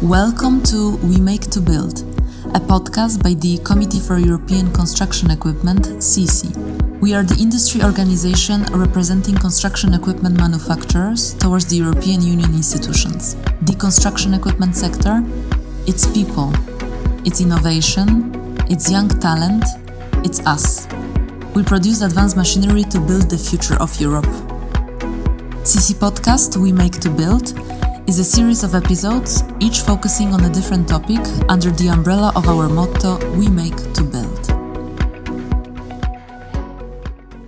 Welcome to We Make to Build, a podcast by the Committee for European Construction Equipment, CECE. We are the industry organization representing construction equipment manufacturers towards the European Union institutions. The construction equipment sector, it's people, it's innovation, it's young talent, it's us. We produce advanced machinery to build the future of Europe. CECE Podcast, We Make to Build, is a series of episodes, each focusing on a different topic under the umbrella of our motto, We Make to Build.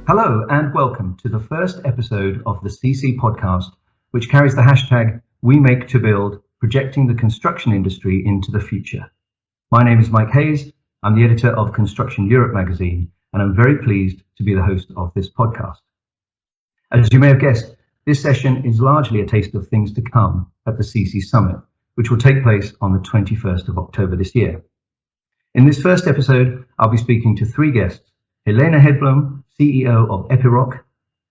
Hello and welcome to the first episode of the CECE Podcast, which carries the hashtag We Make to Build, projecting the construction industry into the future. My name is Mike Hayes. I'm the editor of Construction Europe magazine, and I'm very pleased to be the host of this podcast. As you may have guessed, this session is largely a taste of things to come at the CECE Summit, which will take place on the 21st of October this year. In this first episode, I'll be speaking to three guests: Helene Hedblom, CEO of Epiroc,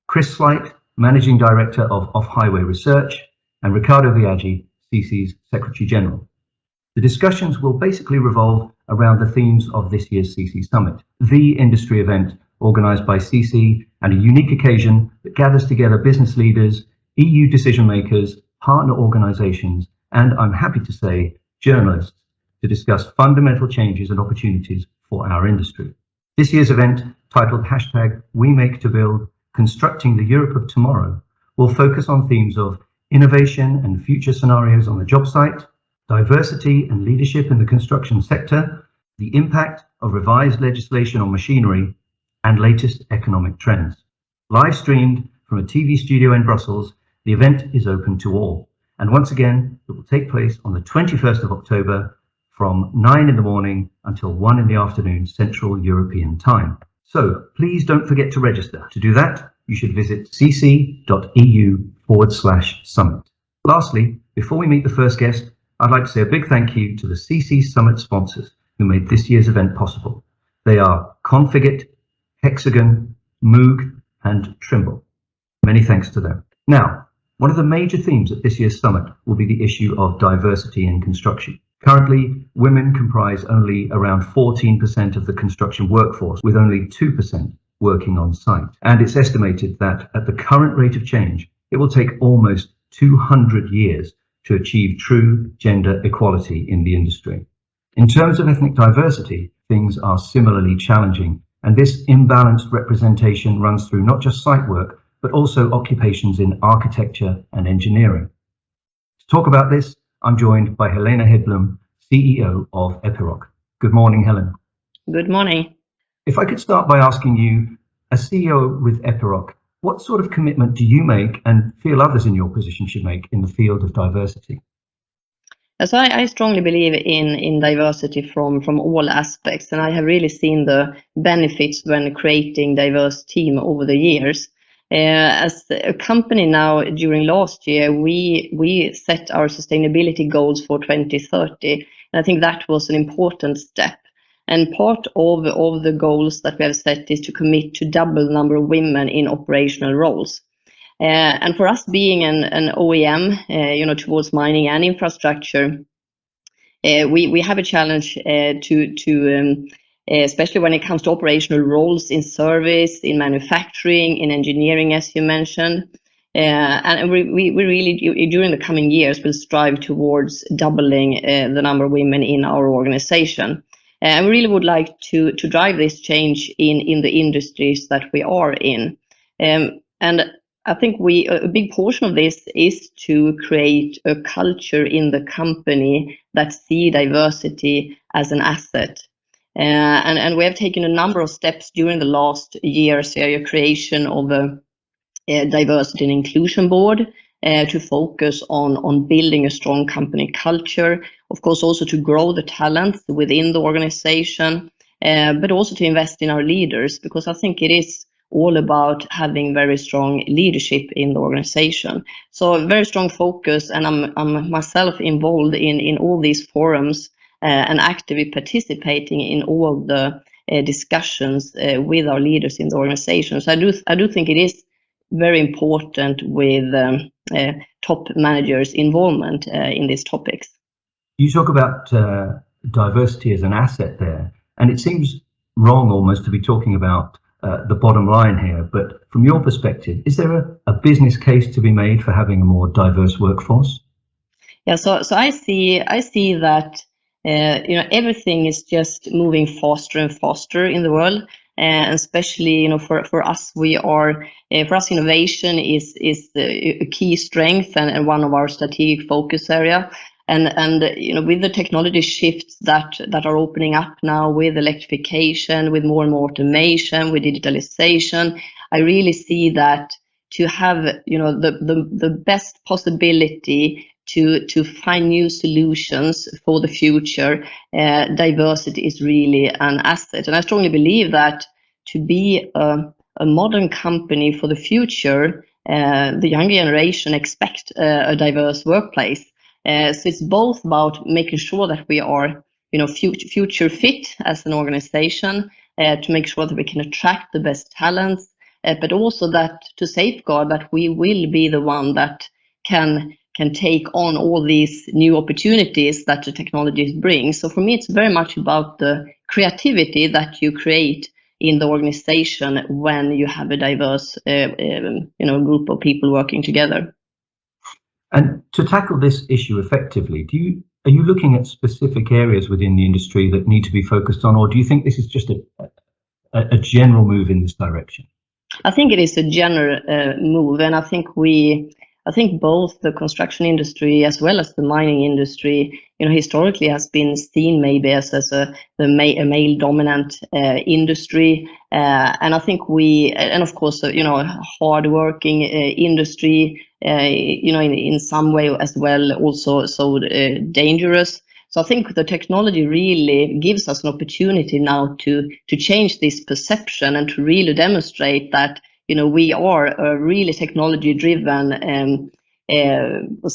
Christ Sleight, Managing Director of Off-Highway Research, and Riccardo Viaggi, CECE's Secretary-General. The discussions will basically revolve around the themes of this year's CECE Summit, the industry event organised by CECE and a unique occasion that gathers together business leaders, EU decision makers, partner organisations, and I'm happy to say, journalists, to discuss fundamental changes and opportunities for our industry. This year's event, titled hashtag We Make to Build, Constructing the Europe of Tomorrow, will focus on themes of innovation and future scenarios on the job site, diversity and leadership in the construction sector, the impact of revised legislation on machinery, and latest economic trends. Live streamed from a TV studio in Brussels, the event is open to all. And once again, it will take place on the 21st of October from 9 in the morning until 1 in the afternoon Central European Time. So please don't forget to register. To do that, you should visit cece.eu/summit. Lastly, before we meet the first guest, I'd like to say a big thank you to the CECE Summit sponsors who made this year's event possible. They are Configit, Hexagon, Moog, and Trimble. Many thanks to them. Now, one of the major themes at this year's summit will be the issue of diversity in construction. Currently, women comprise only around 14% of the construction workforce, with only 2% working on site. And it's estimated that at the current rate of change, it will take almost 200 years to achieve true gender equality in the industry. In terms of ethnic diversity, things are similarly challenging, and this imbalanced representation runs through not just site work, but also occupations in architecture and engineering. To talk about this, I'm joined by Helene Hedblom, CEO of Epiroc. Good morning, Helen. Good morning. If I could start by asking you, as CEO with Epiroc, what sort of commitment do you make and feel others in your position should make in the field of diversity? So I strongly believe in diversity from all aspects, and I have really seen the benefits when creating diverse team over the years. As a company now, during last year, we set our sustainability goals for 2030, and I think that was an important step. And part of the goals that we have set is to commit to double the number of women in operational roles. And for us being an OEM, towards mining and infrastructure, we have a challenge especially when it comes to operational roles in service, in manufacturing, in engineering, as you mentioned. And we really, during the coming years, will strive towards doubling the number of women in our organization. And we really would like to drive this change in the industries that we are in. And I think a big portion of this is to create a culture in the company that see diversity as an asset. And we have taken a number of steps during the last year's creation of a diversity and inclusion board to focus on building a strong company culture, of course also to grow the talent within the organization, but also to invest in our leaders, because I think it is all about having very strong leadership in the organization. So a very strong focus, and I'm myself involved in all these forums and actively participating in all the discussions with our leaders in the organization. So I do think it is very important with top managers' involvement in these topics. You talk about diversity as an asset there, and it seems wrong almost to be talking about the bottom line here. But from your perspective, is there a business case to be made for having a more diverse workforce? Yeah, so I see that everything is just moving faster and faster in the world, and especially for us, for us innovation is a key strength and one of our strategic focus area. And with the technology shifts that are opening up now, with electrification, with more and more automation, with digitalization, I really see that to have the best possibility to find new solutions for the future, diversity is really an asset. And I strongly believe that to be a modern company for the future, the younger generation expect a diverse workplace. So it's both about making sure that we are future fit as an organization, to make sure that we can attract the best talents, but also that to safeguard that we will be the one that can take on all these new opportunities that the technologies bring. So for me, it's very much about the creativity that you create in the organization when you have a diverse group of people working together. And to tackle this issue effectively, are you looking at specific areas within the industry that need to be focused on, or do you think this is just a general move in this direction? I think it is a general move, and I think both the construction industry as well as the mining industry, historically has been seen maybe as a male dominant industry, and I think and of course hard-working industry, in some way as well, also so dangerous. So I think the technology really gives us an opportunity now to change this perception and to really demonstrate that we are a really technology-driven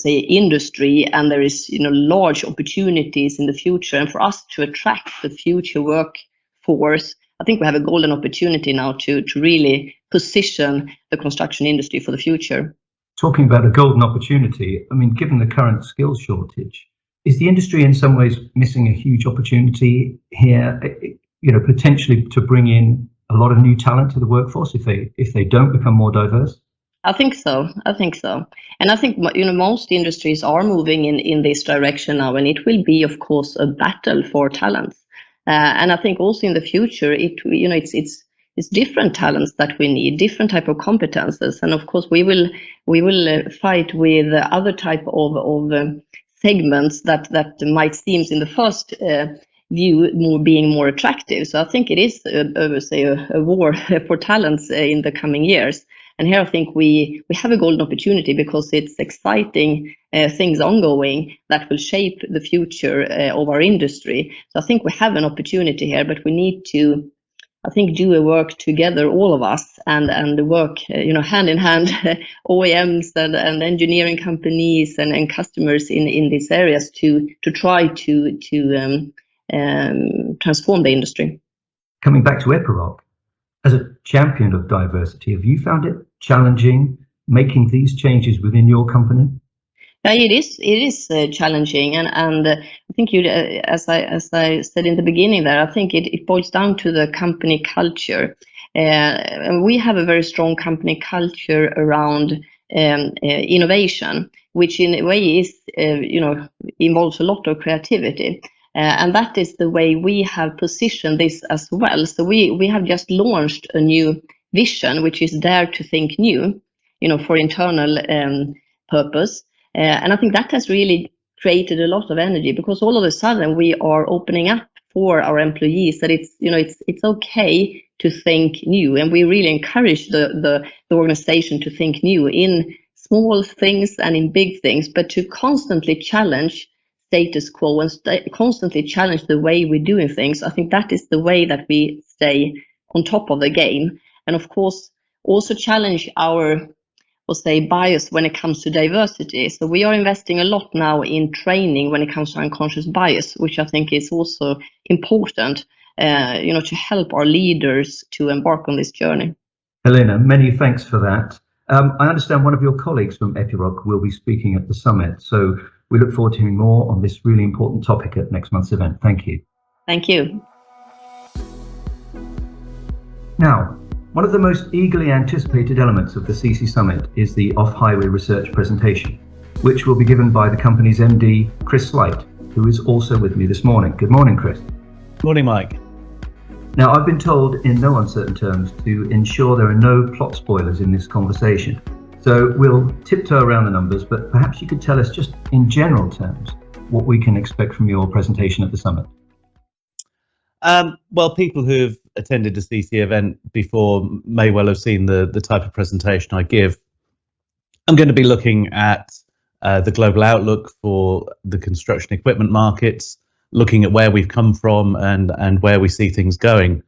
industry, and there is large opportunities in the future. And for us to attract the future workforce, I think we have a golden opportunity now to really position the construction industry for the future. Talking about a golden opportunity, I mean, given the current skills shortage, is the industry in some ways missing a huge opportunity here, potentially to bring in a lot of new talent to the workforce if they don't become more diverse? I think so. And I think most industries are moving in this direction now, and it will be, of course, a battle for talents. And I think also in the future, it's different talents that we need, different type of competences, and of course we will fight with other type of segments that might seem in the first view being more attractive. So I think it is a war for talents in the coming years. And here I think we have a golden opportunity because it's exciting things ongoing that will shape the future of our industry. So I think we have an opportunity here, but we need to, I think, do a work together, all of us, and work hand in hand, OEMs and engineering companies and customers in these areas to try to transform the industry. Coming back to Epiroc, as a champion of diversity, have you found it challenging making these changes within your company? Yeah, it is challenging, and I think as I said in the beginning there, I think it boils down to the company culture. And we have a very strong company culture around innovation, which in a way is involves a lot of creativity. And that is the way we have positioned this as well. So we have just launched a new vision, which is Dare to Think New, for internal purpose. And I think that has really created a lot of energy, because all of a sudden we are opening up for our employees that it's okay to think new, and we really encourage the organization to think new in small things and in big things, but to constantly challenge status quo and constantly challenge the way we're doing things. I think that is the way that we stay on top of the game, and of course also challenge our bias when it comes to diversity. So we are investing a lot now in training when it comes to unconscious bias, which I think is also important, to help our leaders to embark on this journey. Helena, many thanks for that. I understand one of your colleagues from Epiroc will be speaking at the summit. So We look forward to hearing more on this really important topic at next month's event. Thank you. Thank you. Now, one of the most eagerly anticipated elements of the CECE Summit is the off-highway research presentation, which will be given by the company's MD, Christ Sleight, who is also with me this morning. Good morning, Chris. Morning, Mike. Now, I've been told in no uncertain terms to ensure there are no plot spoilers in this conversation. So we'll tiptoe around the numbers, but perhaps you could tell us just in general terms what we can expect from your presentation at the summit. Well, people who have attended a CECE event before may well have seen the type of presentation I give. I'm going to be looking at the global outlook for the construction equipment markets, looking at where we've come from and where we see things going.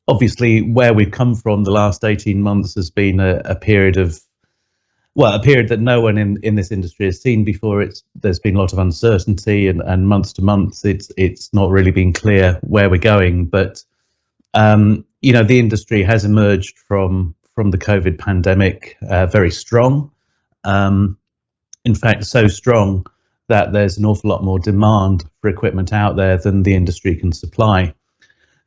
Obviously, where we've come from the last 18 months has been a period that no one in this industry has seen before. There's been a lot of uncertainty, and month to month, it's not really been clear where we're going. But the industry has emerged from the COVID pandemic very strong. In fact, so strong that there's an awful lot more demand for equipment out there than the industry can supply.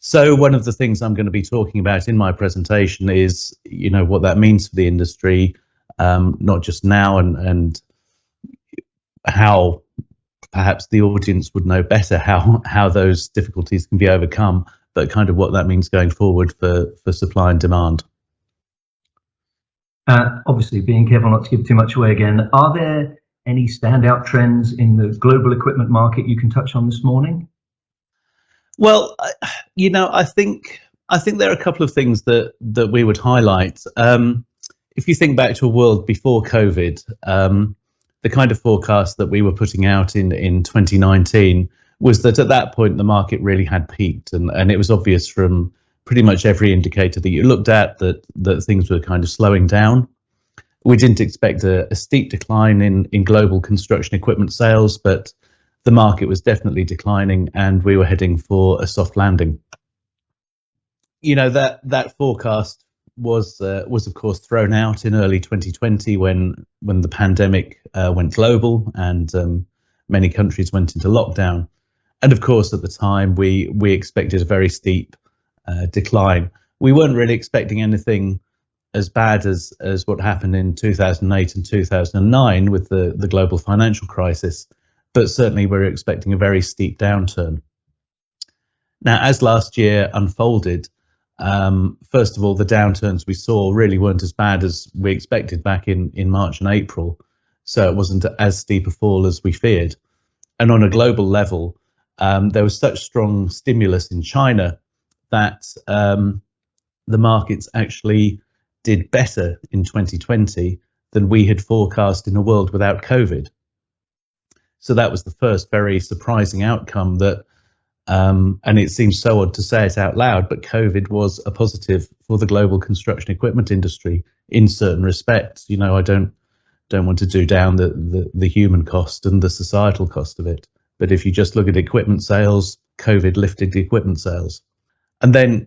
So one of the things I'm going to be talking about in my presentation is, what that means for the industry. Not just now and how perhaps the audience would know better how those difficulties can be overcome, but kind of what that means going forward for supply and demand. Obviously, being careful not to give too much away again, are there any standout trends in the global equipment market you can touch on this morning? Well, I think there are a couple of things that we would highlight. If you think back to a world before COVID, the kind of forecast that we were putting out in 2019 was that at that point the market really had peaked, and it was obvious from pretty much every indicator that you looked at that things were kind of slowing down. We didn't expect a steep decline in global construction equipment sales, but the market was definitely declining and we were heading for a soft landing. That forecast was of course thrown out in early 2020 when the pandemic went global and many countries went into lockdown. And of course, at the time, we expected a very steep decline. We weren't really expecting anything as bad as what happened in 2008 and 2009 with the global financial crisis, but certainly we're expecting a very steep downturn. Now, as last year unfolded, first of all, the downturns we saw really weren't as bad as we expected back in March and April, so it wasn't as steep a fall as we feared. And on a global level, there was such strong stimulus in China that the markets actually did better in 2020 than we had forecast in a world without COVID. So that was the first very surprising outcome that, and it seems so odd to say it out loud, but COVID was a positive for the global construction equipment industry in certain respects. I don't want to do down the human cost and the societal cost of it. But if you just look at equipment sales, COVID lifted the equipment sales. And then,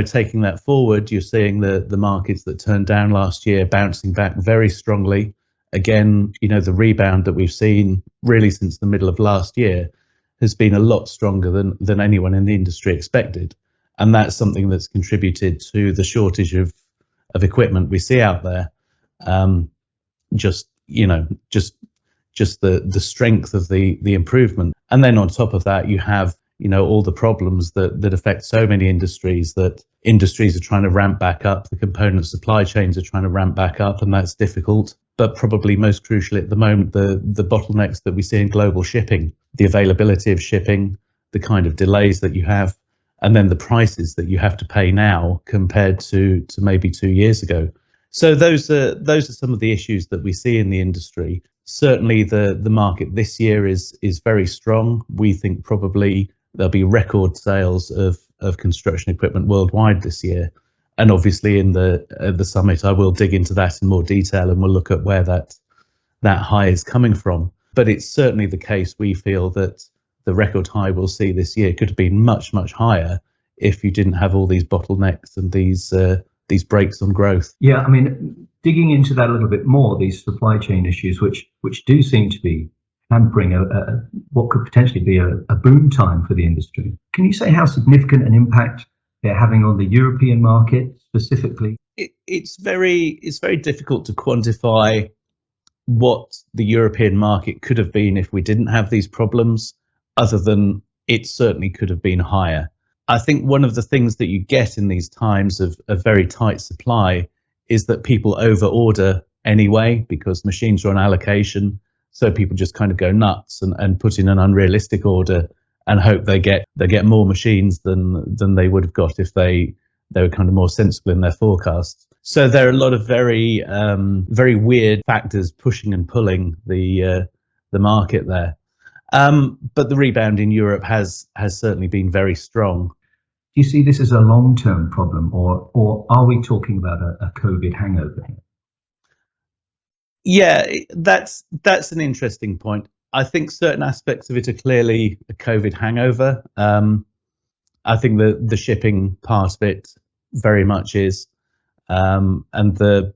taking that forward, you're seeing the markets that turned down last year bouncing back very strongly. Again, the rebound that we've seen really since the middle of last year has been a lot stronger than anyone in the industry expected. And that's something that's contributed to the shortage of equipment we see out there. Just the strength of the improvement. And then on top of that, you have all the problems that affect so many industries, that industries are trying to ramp back up, the component supply chains are trying to ramp back up, and that's difficult. But probably most crucially at the moment, the bottlenecks that we see in global shipping, the availability of shipping, the kind of delays that you have, and then the prices that you have to pay now compared to maybe 2 years ago. So those are some of the issues that we see in the industry. Certainly the market this year is very strong. We think probably there'll be record sales of construction equipment worldwide this year. And obviously in the summit, I will dig into that in more detail and we'll look at where that high is coming from. But it's certainly the case, we feel, that the record high we'll see this year could have been much, much higher if you didn't have all these bottlenecks and these brakes on growth. Yeah, I mean, digging into that a little bit more, these supply chain issues, which do seem to be hampering what could potentially be a boom time for the industry. Can you say how significant an impact they're having on the European market specifically? It's very difficult to quantify what the European market could have been if we didn't have these problems, other than it certainly could have been higher. I think one of the things that you get in these times of very tight supply is that people over-order anyway because machines are on allocation. So people just kind of go nuts and put in an unrealistic order and hope they get more machines than they would have got if they were kind of more sensible in their forecasts. So there are a lot of very weird factors pushing and pulling the market there. But the rebound in Europe has certainly been very strong. Do you see this as a long-term problem, or are we talking about a COVID hangover here? Yeah, that's an interesting point. I think certain aspects of it are clearly a COVID hangover. I think the shipping part of it very much is, and the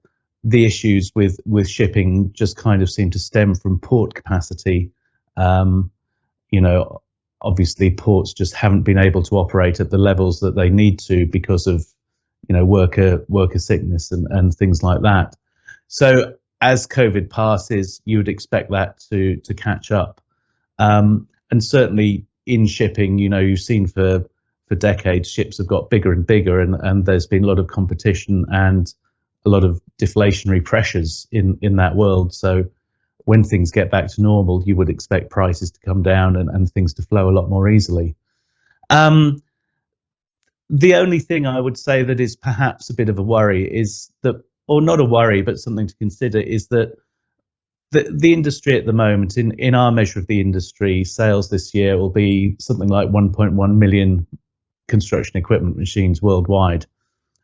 issues with shipping just kind of seem to stem from port capacity. Obviously ports just haven't been able to operate at the levels that they need to because of, worker sickness and things like that. So as COVID passes, you would expect that to catch up. And certainly in shipping, you've seen for decades, ships have got bigger and bigger, and there's been a lot of competition and a lot of deflationary pressures in that world. So when things get back to normal, you would expect prices to come down and things to flow a lot more easily. The only thing I would say that is perhaps a bit of a worry is that, or not a worry, but something to consider, is that the industry at the moment, in our measure of the industry, sales this year will be something like 1.1 million construction equipment machines worldwide.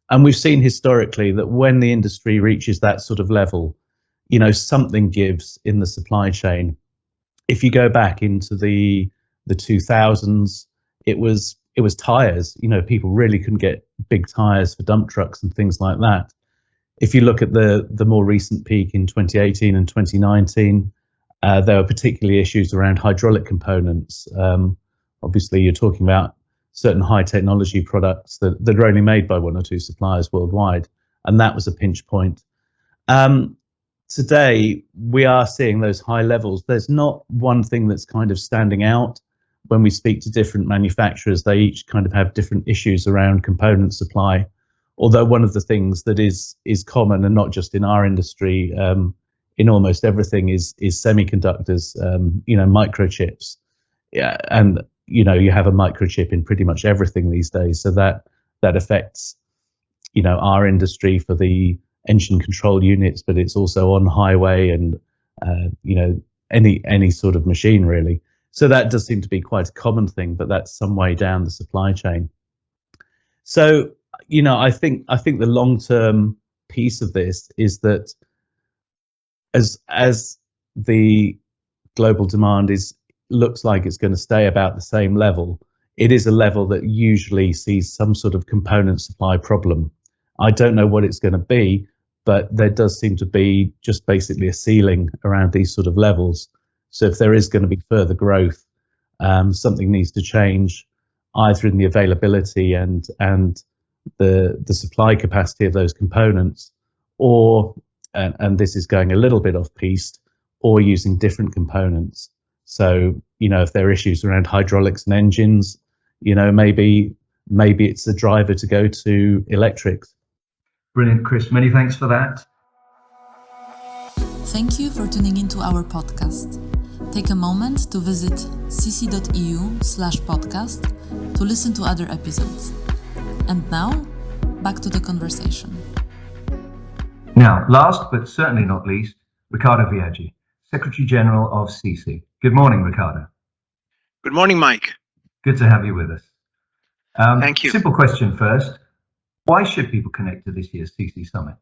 And we've seen historically that when the industry reaches that sort of level, something gives in the supply chain. If you go back into the 2000s, it was tires. People really couldn't get big tires for dump trucks and things like that. If you look at the more recent peak in 2018 and 2019, there were particularly issues around hydraulic components. Obviously, you're talking about certain high technology products that are only made by one or two suppliers worldwide, and that was a pinch point. Today, we are seeing those high levels. There's not one thing that's kind of standing out. When we speak to different manufacturers, they each kind of have different issues around component supply. Although one of the things that is common, and not just in our industry, in almost everything, is semiconductors, microchips. Yeah, and you have a microchip in pretty much everything these days. So that affects, our industry for the engine control units, but it's also on highway and any sort of machine really. So that does seem to be quite a common thing, but that's some way down the supply chain. So I think the long-term piece of this is that as the global demand looks like it's going to stay about the same level, it is a level that usually sees some sort of component supply problem. I don't know what it's going to be, but there does seem to be just basically a ceiling around these sort of levels. So if there is going to be further growth, something needs to change, either in the availability and the supply capacity of those components, or and this is going a little bit off piste, or using different components. So if there are issues around hydraulics and engines, maybe it's the driver to go to electrics. Brilliant, Chris. Many thanks for that. Thank you for tuning into our podcast. Take a moment to visit cece.eu/podcast to listen to other episodes. And now, back to the conversation. Now, last but certainly not least, Riccardo Viaggi, Secretary-General of CECE. Good morning, Riccardo. Good morning, Mike. Good to have you with us. Thank you. Simple question first. Why should people connect to this year's CECE Summit?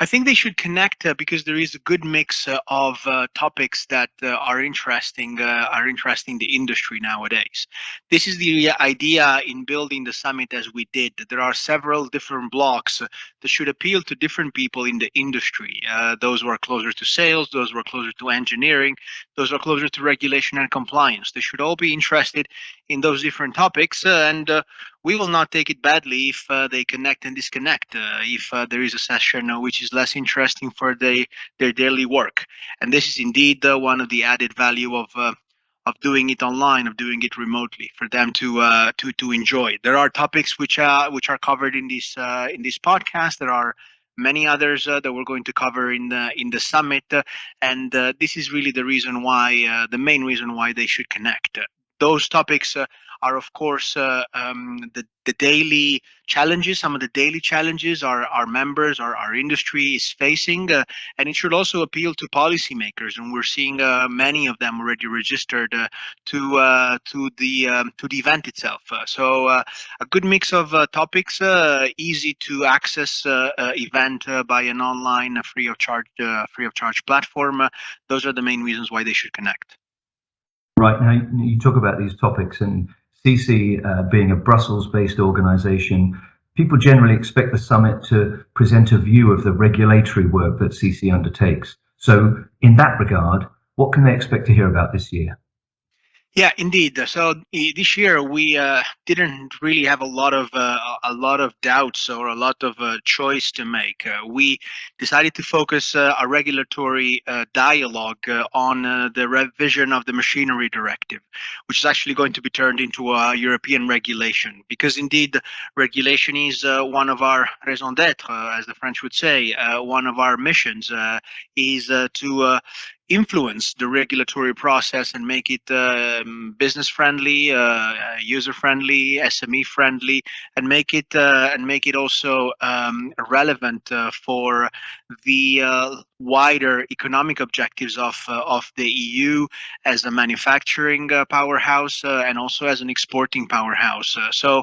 I think they should connect because there is a good mix of topics that are interesting the industry nowadays. This is the idea in building the summit as we did. There are several different blocks that should appeal to different people in the industry. Those who are closer to sales, those who are closer to engineering, those who are closer to regulation and compliance. They should all be interested in those different topics, and we will not take it badly if they connect and disconnect, if there is a session which is less interesting for their daily work. And this is indeed one of the added value of doing it online, of doing it remotely, for them to enjoy. There are topics which are covered in this podcast. There are many others that we're going to cover in the summit, and this is really the reason why, the main reason why they should connect. Those topics are, of course, the daily challenges. Some of the daily challenges our members, our industry is facing, and it should also appeal to policymakers. And we're seeing many of them already registered to the event itself. So a good mix of topics, easy to access event by an online free of charge platform. Those are the main reasons why they should connect. Right, now you talk about these topics, and CECE being a Brussels-based organization, people generally expect the summit to present a view of the regulatory work that CECE undertakes. So in that regard, what can they expect to hear about this year? Yeah, indeed. So this year we didn't really have a lot of doubts or a lot of choice to make. We decided to focus our regulatory dialogue on the revision of the machinery directive, which is actually going to be turned into a European regulation. Because indeed, regulation is one of our raison d'être, as the French would say. One of our missions is to influence the regulatory process and make it business friendly, user friendly, SME friendly, and make it also relevant for the wider economic objectives of the EU as a manufacturing powerhouse and also as an exporting powerhouse. So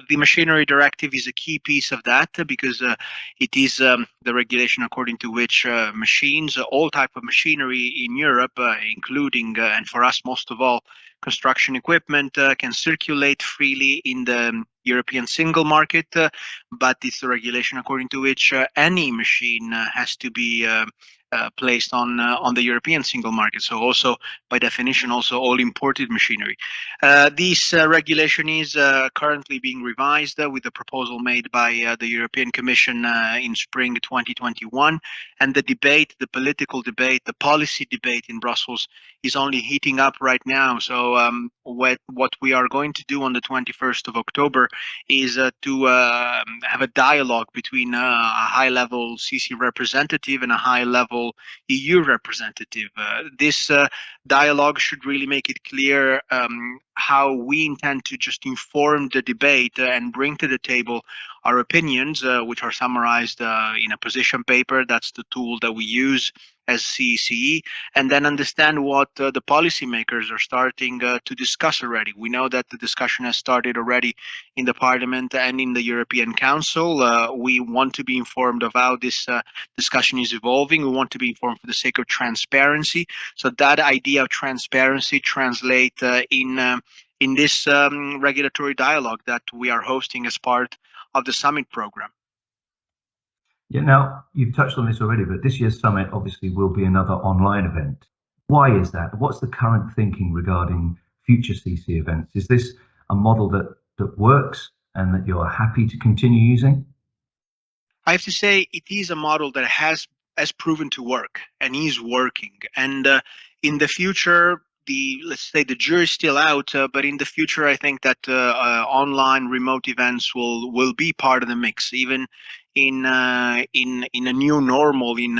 the machinery directive is a key piece of that because it is the regulation according to which machines, all type of machinery in Europe, including and for us most of all, construction equipment, can circulate freely in the European single market, but it's the regulation according to which any machine has to be placed on the European single market. So also, by definition, also all imported machinery. This regulation is currently being revised with a proposal made by the European Commission in spring 2021. And the political debate, the policy debate in Brussels is only heating up right now. So what we are going to do on the 21st of October is to have a dialogue between a high-level CECE representative and a high-level EU representative. This dialogue should really make it clear how we intend to just inform the debate and bring to the table our opinions, which are summarized in a position paper. That's the tool that we use as CECE, and then understand what the policymakers are starting to discuss already. We know that the discussion has started already in the Parliament and in the European Council. We want to be informed of how this discussion is evolving. We want to be informed for the sake of transparency. So that idea of transparency translates in this regulatory dialogue that we are hosting as part of the summit program. Yeah, now you've touched on this already, but this year's summit obviously will be another online event. Why is that? What's the current thinking regarding future CECE events? Is this a model that works and that you're happy to continue using? I have to say it is a model that has proven to work and is working. And in the future, let's say the jury's still out, but in the future, I think that online remote events will be part of the mix, even in a new normal, in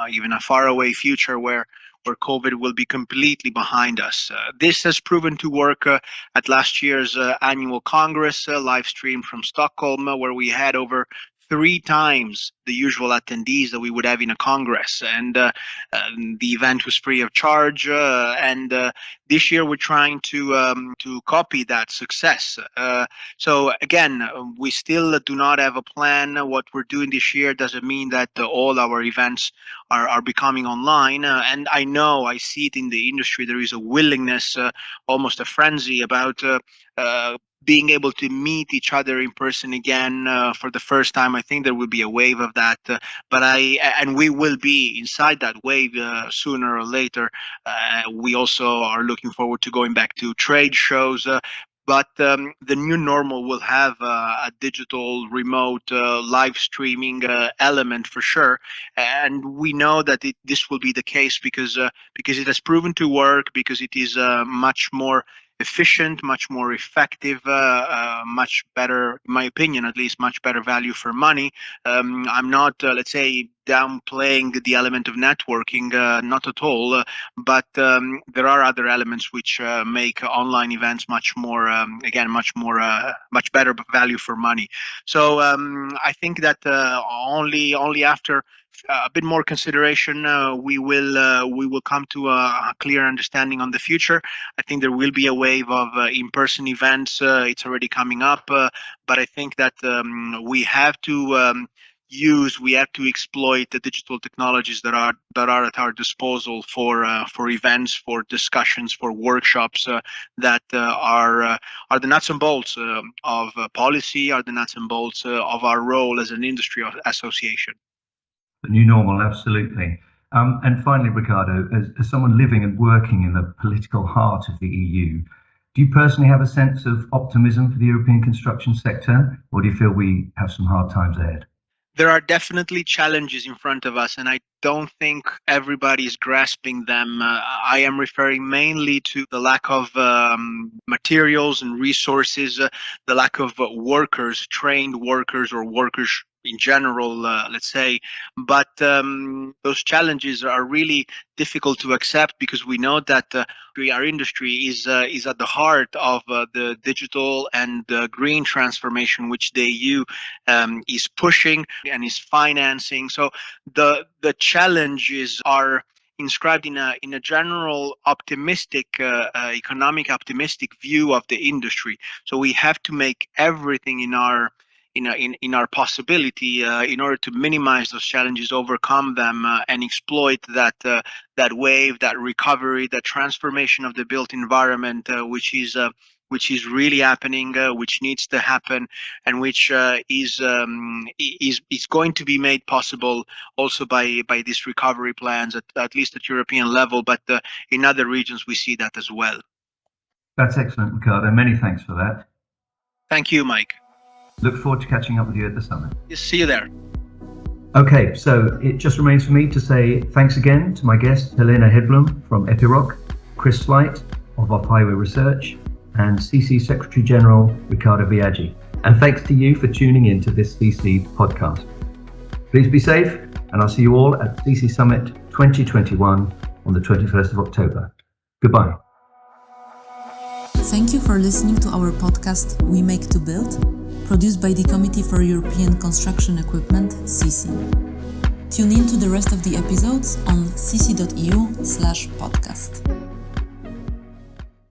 even a faraway future where COVID will be completely behind us. This has proven to work at last year's annual Congress, live stream from Stockholm, where we had over 3 times the usual attendees that we would have in a congress, and the event was free of charge. And this year we're trying to copy that success. So again, we still do not have a plan. What we're doing this year doesn't mean that all our events are becoming online. And I see it in the industry. There is a willingness, almost a frenzy about being able to meet each other in person again for the first time. I think there will be a wave of that, and we will be inside that wave sooner or later. We also are looking forward to going back to trade shows. But the new normal will have a digital, remote, live streaming element for sure, and we know that this will be the case because it has proven to work, because it is much more efficient, much more effective, much better, in my opinion, at least, much better value for money. I'm not, let's say, downplaying the element of networking, not at all, but there are other elements which make online events much more, much better value for money. So I think that only after a bit more consideration, we will come to a clear understanding on the future. I think there will be a wave of in-person events. It's already coming up, but I think that we have to exploit the digital technologies that are at our disposal for events, for discussions, for workshops that are the nuts and bolts of policy, are the nuts and bolts of our role as an industry association. The new normal, absolutely. And finally, Riccardo, as someone living and working in the political heart of the EU, do you personally have a sense of optimism for the European construction sector, or do you feel we have some hard times ahead? There are definitely challenges in front of us, and I don't think everybody is grasping them. I am referring mainly to the lack of materials and resources, the lack of workers, trained workers, or workers in general, let's say. But those challenges are really difficult to accept, because we know that our industry is at the heart of the digital and green transformation which the EU is pushing and is financing. So the challenges are inscribed in a general optimistic, economic optimistic view of the industry. So we have to make everything in our possibility in order to minimize those challenges, overcome them, and exploit that wave, that recovery, that transformation of the built environment, which is really happening, which needs to happen, and which is going to be made possible also by these recovery plans, at least at European level, but in other regions we see that as well. That's excellent, Riccardo. Many thanks for that. Thank you, Mike. Look forward to catching up with you at the summit. Yes, see you there. Okay, so it just remains for me to say thanks again to my guest, Helene Hedblom from Epiroc, Christ Sleight of Off-Highway Research, and CECE Secretary-General Riccardo Viaggi. And thanks to you for tuning in to this CECE podcast. Please be safe, and I'll see you all at CECE Summit 2021 on the 21st of October. Goodbye. Thank you for listening to our podcast, We Make to Build, produced by the Committee for European Construction Equipment, CECE. Tune in to the rest of the episodes on cece.eu/podcast.